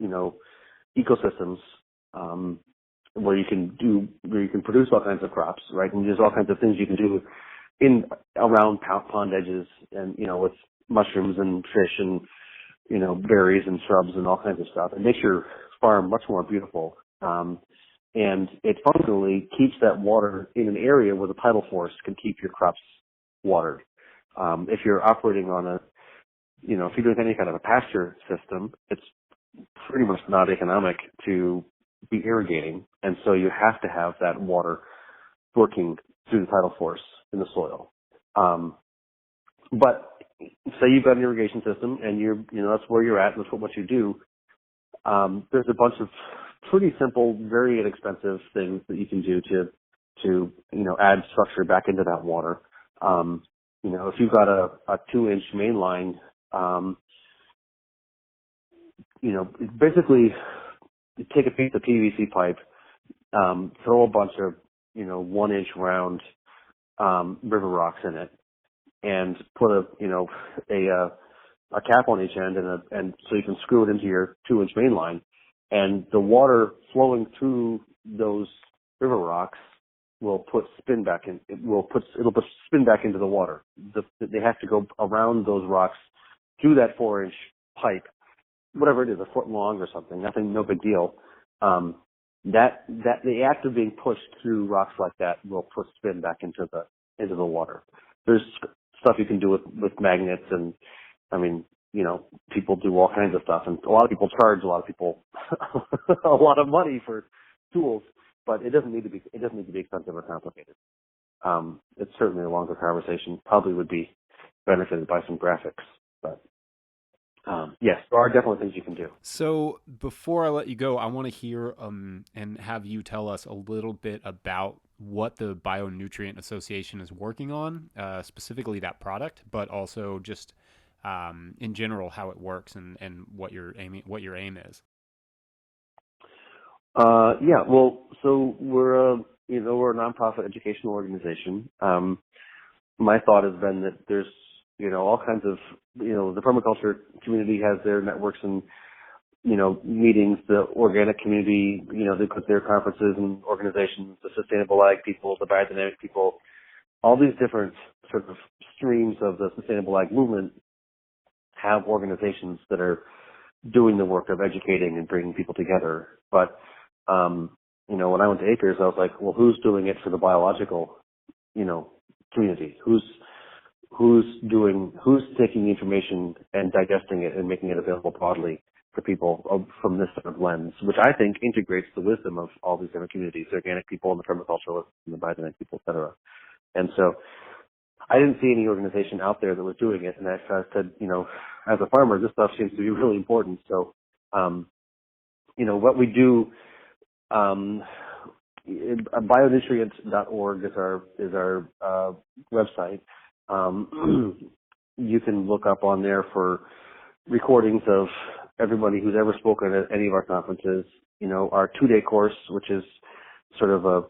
Speaker 2: ecosystems where you can produce all kinds of crops, right? And there's all kinds of things you can do around pond edges, and with mushrooms and fish and berries and shrubs and all kinds of stuff. It makes your farm much more beautiful, and it functionally keeps that water in an area where the tidal force can keep your crops watered. If you're operating on if you're doing any kind of a pasture system, it's pretty much not economic to be irrigating, and so you have to have that water working through the tidal force in the soil. But say you've got an irrigation system, and that's where you're at, that's what you do. There's a bunch of pretty simple, very inexpensive things that you can do to add structure back into that water. If you've got a 2-inch main line, basically you take a piece of PVC pipe, throw a bunch of 1-inch round river rocks in it, and put a cap on each end, and so you can screw it into your 2-inch main line, and the water flowing through those river rocks will put spin back in. It'll put spin back into the water. They have to go around those rocks through that 4-inch pipe, whatever it is, a foot long or something. Nothing, no big deal. That the act of being pushed through rocks like that will put spin back into the water. There's stuff you can do with magnets, and people do all kinds of stuff, and a lot of people charge a lot of people a lot of money for tools, but it doesn't need to be expensive or complicated. It's certainly a longer conversation. Probably would be benefited by some graphics, but yes, there are definitely things you can do.
Speaker 3: So before I let you go, I want to hear and have you tell us a little bit about what the Bionutrient Association is working on, specifically that product, but also just in general how it works and what your aim is.
Speaker 2: So we're a nonprofit educational organization. My thought has been that there's all kinds of the permaculture community has their networks and meetings. The organic community, they put their conferences and organizations. The sustainable ag people, the biodynamic people, all these different sort of streams of the sustainable ag movement have organizations that are doing the work of educating and bringing people together. But when I went to Acres, I was like, well, who's doing it for the biological, community? Who's taking the information and digesting it and making it available broadly for people from this sort of lens, which I think integrates the wisdom of all these different communities, the organic people and the permaculturalists and the biodynamic people, et cetera. And so I didn't see any organization out there that was doing it. And I said, as a farmer, this stuff seems to be really important. So, what we do, bionutrient.org is our website. You can look up on there for recordings of everybody who's ever spoken at any of our conferences. Our 2-day course, which is sort of a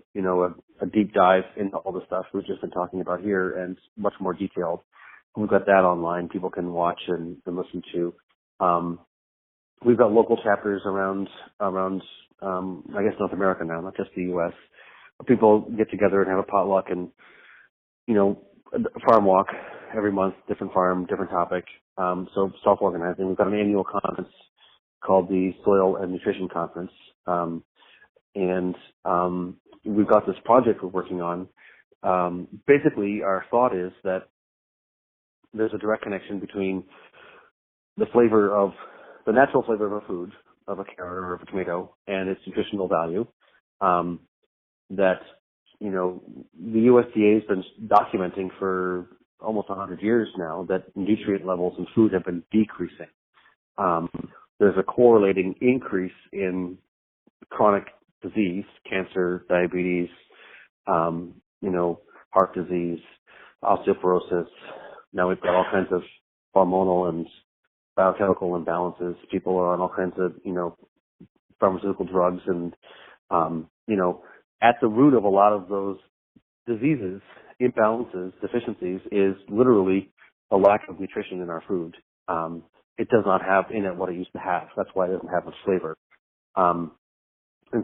Speaker 2: deep dive into all the stuff we've just been talking about here and much more detailed. We've got that online. People can watch and listen to. We've got local chapters around I guess North America now, not just the U.S. People get together and have a potluck and, a farm walk every month, different farm, different topic. So self-organizing. We've got an annual conference called the Soil and Nutrition Conference. And we've got this project we're working on. Basically, our thought is that there's a direct connection between the natural flavor of a food, of a carrot or of a tomato, and its nutritional value. that, the USDA has been documenting for almost 100 years now that nutrient levels in food have been decreasing. There's a correlating increase in chronic disease, cancer, diabetes, heart disease, osteoporosis. Now we've got all kinds of hormonal and biochemical imbalances. People are on all kinds of, pharmaceutical drugs. And, at the root of a lot of those diseases, imbalances, deficiencies is literally a lack of nutrition in our food. It does not have in it what it used to have. That's why it doesn't have much flavor. And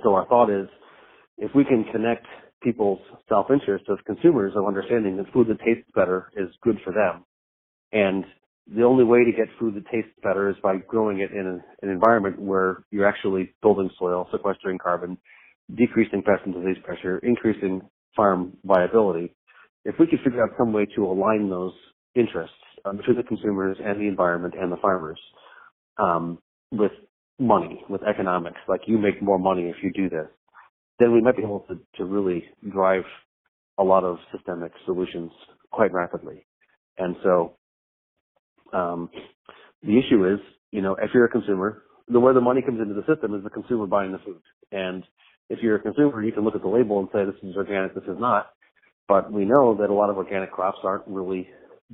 Speaker 2: so our thought is, if we can connect people's self-interest as consumers of understanding that food that tastes better is good for them, and the only way to get food that tastes better is by growing it in an environment where you're actually building soil, sequestering carbon, decreasing pest and disease pressure, increasing farm viability. If we could figure out some way to align those interests between the consumers and the environment and the farmers with money, with economics, like you make more money if you do this, then we might be able to really drive a lot of systemic solutions quite rapidly. And so the issue is, if you're a consumer, where the money comes into the system is the consumer buying the food. And if you're a consumer, you can look at the label and say, this is organic, this is not. But we know that a lot of organic crops aren't really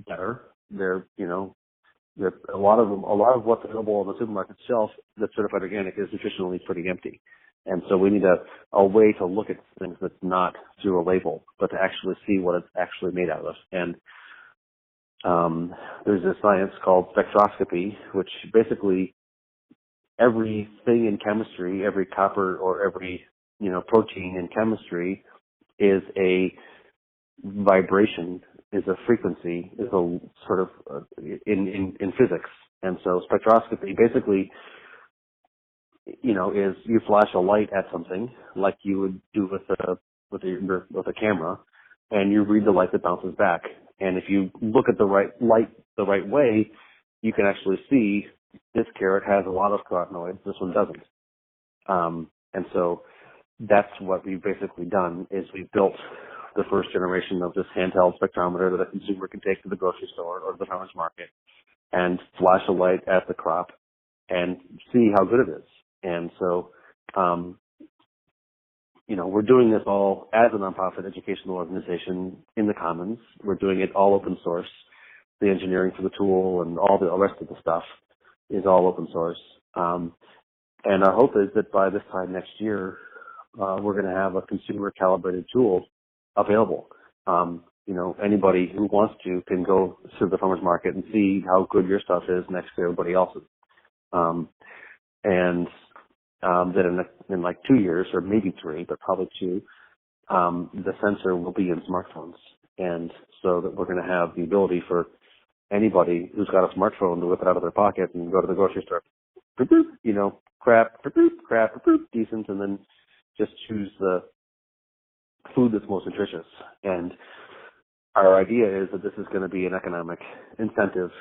Speaker 2: better. They're a lot of what's available on the supermarket shelf that's certified organic is nutritionally pretty empty. And so we need a way to look at things that's not through a label, but to actually see what it's actually made out of. And there's a science called spectroscopy, which basically everything in chemistry, every copper or every protein in chemistry is a vibration, is a frequency, is a sort of in physics. And so spectroscopy basically, is you flash a light at something like you would do with a camera, and you read the light that bounces back. And if you look at the right light the right way, you can actually see this carrot has a lot of carotenoids, this one doesn't. And so that's what we've basically done, is we've built the first generation of this handheld spectrometer that a consumer can take to the grocery store or the farmer's market and flash a light at the crop and see how good it is. And so, we're doing this all as a nonprofit educational organization in the commons. We're doing it all open source. The engineering for the tool and all the rest of the stuff is all open source. And our hope is that by this time next year, we're going to have a consumer calibrated tool available. Anybody who wants to can go to the farmer's market and see how good your stuff is next to everybody else's. That in like 2 years, or maybe 3, but probably 2, the sensor will be in smartphones. And so that we're going to have the ability for anybody who's got a smartphone to whip it out of their pocket and go to the grocery store, crap, decent, and then just choose the food that's most nutritious. And our idea is that this is going to be an economic incentive.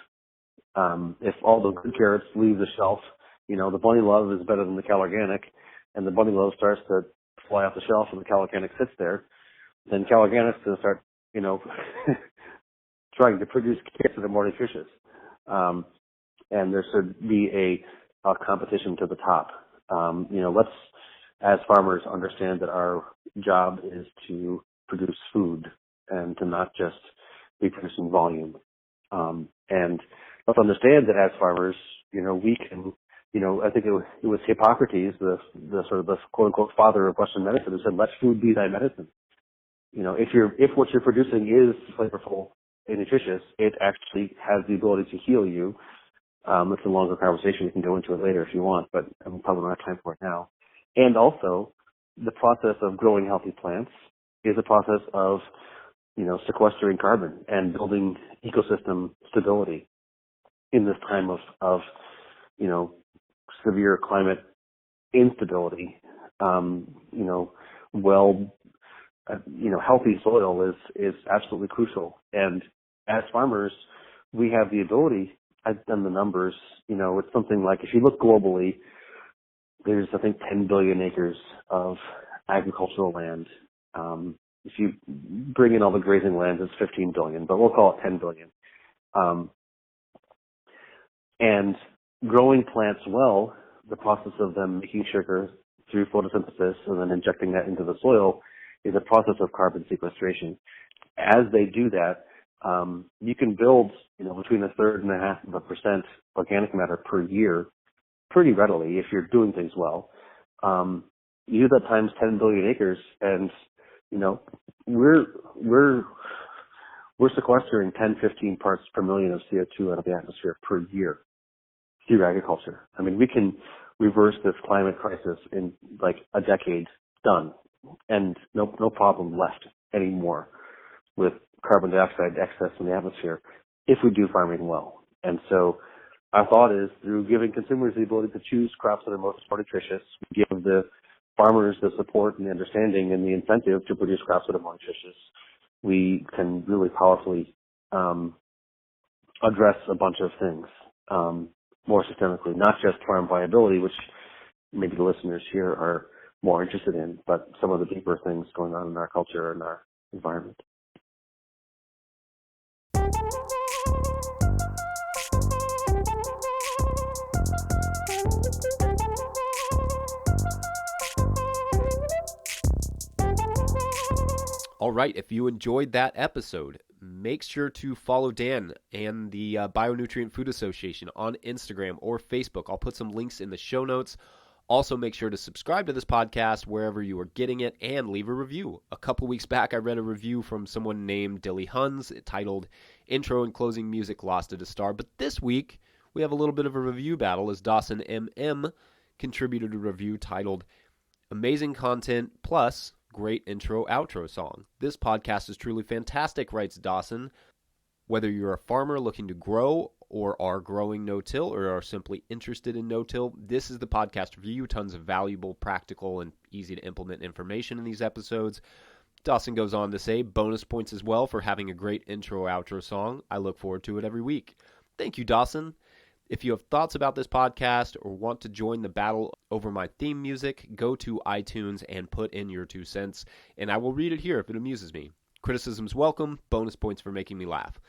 Speaker 2: If all the good carrots leave the shelf, the bunny love is better than the Cal Organic, and the bunny love starts to fly off the shelf and the Cal Organic sits there, then Cal Organic's going to start, trying to produce carrots that are more nutritious. And there should be a competition to the top. Let's, as farmers, understand that our job is to produce food and to not just be producing volume. And let's understand that as farmers, we can, I think it was Hippocrates, the sort of the quote unquote father of Western medicine, who said, "Let food be thy medicine." If what you're producing is flavorful and nutritious, it actually has the ability to heal you. It's a longer conversation. We can go into it later if you want, but I'm probably don't have time for it now. And also, the process of growing healthy plants is a process of, sequestering carbon and building ecosystem stability in this time of severe climate instability. Healthy soil is absolutely crucial. And as farmers, we have the ability. I've done the numbers. It's something like, if you look globally, there's, I think, 10 billion acres of agricultural land. If you bring in all the grazing lands, it's 15 billion, but we'll call it 10 billion. And growing plants well, the process of them making sugar through photosynthesis and then injecting that into the soil is a process of carbon sequestration. As they do that, you can build, between 1/3 and 1/2% organic matter per year pretty readily if you're doing things well. You do that times 10 billion acres, and we're sequestering 10-15 parts per million of CO2 out of the atmosphere per year through agriculture. I mean, we can reverse this climate crisis in like a decade, done, and no problem left anymore with carbon dioxide excess in the atmosphere if we do farming well. And so our thought is, through giving consumers the ability to choose crops that are most nutritious, we give the farmers the support and the understanding and the incentive to produce crops that are more nutritious, we can really powerfully address a bunch of things more systemically, not just farm viability, which maybe the listeners here are more interested in, but some of the deeper things going on in our culture and our environment.
Speaker 1: All right, if you enjoyed that episode, make sure to follow Dan and the Bionutrient Food Association on Instagram or Facebook. I'll put some links in the show notes. Also, make sure to subscribe to this podcast wherever you are getting it and leave a review. A couple weeks back, I read a review from someone named Dilly Huns titled Intro and Closing Music Lost at a Star. But this week, we have a little bit of a review battle as Dawson MM contributed a review titled Amazing Content Plus Great Intro Outro Song. This podcast is truly fantastic, writes Dawson. Whether you're a farmer looking to grow or are growing no-till or are simply interested in no-till, this is the podcast for you. Tons of valuable, practical, and easy to implement information in these episodes. Dawson goes on to say, bonus points as well for having a great intro-outro song. I look forward to it every week. Thank you, Dawson. If you have thoughts about this podcast or want to join the battle over my theme music, go to iTunes and put in your 2 cents, and I will read it here if it amuses me. Criticisms welcome, bonus points for making me laugh.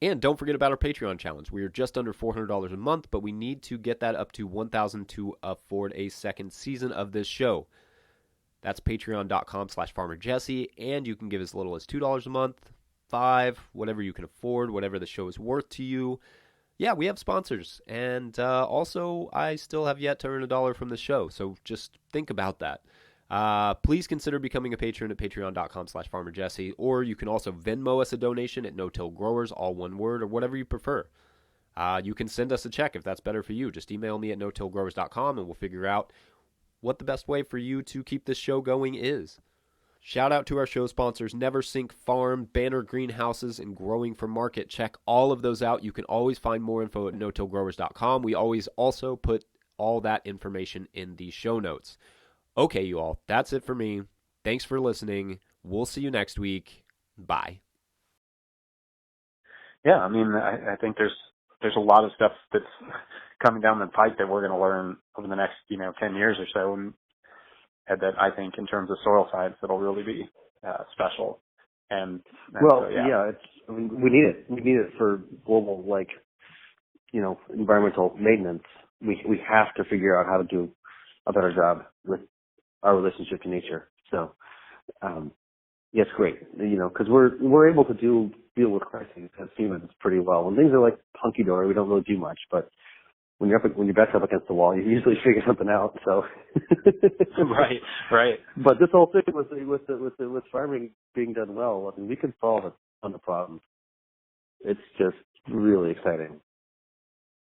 Speaker 1: And don't forget about our Patreon challenge. We are just under $400 a month, but we need to get that up to $1,000 to afford a second season of this show. That's patreon.com/farmerjesse, and you can give as little as $2 a month, $5, whatever you can afford, whatever the show is worth to you. Yeah, we have sponsors, and also I still have yet to earn $1 from the show, so just think about that. Please consider becoming a patron at patreon.com/farmerjesse, or you can also Venmo us a donation at No-Till Growers, all one word, or whatever you prefer. You can send us a check if that's better for you. Just email me at notillgrowers.com, and we'll figure out what the best way for you to keep this show going is. Shout out to our show sponsors, Never Sink Farm, Banner Greenhouses, and Growing for Market. Check all of those out. You can always find more info at notillgrowers.com. We always also put all that information in the show notes. Okay, you all, that's it for me. Thanks for listening. We'll see you next week. Bye.
Speaker 4: Yeah, I mean, I think there's a lot of stuff that's coming down the pipe that we're going to learn over the next, 10 years or so, and that I think in terms of soil science that'll really be special. And
Speaker 2: well,
Speaker 4: so, yeah.
Speaker 2: We need it. We need it for global, environmental maintenance. We have to figure out how to do a better job with our relationship to nature. So, yeah, it's great, because we're able to deal with crises as humans pretty well. When things are hunky dory, we don't really do much, but when your back's up against the wall, you usually figure something out. So,
Speaker 4: right.
Speaker 2: But this whole thing with farming being done well, we can solve a ton of problems. It's just really exciting.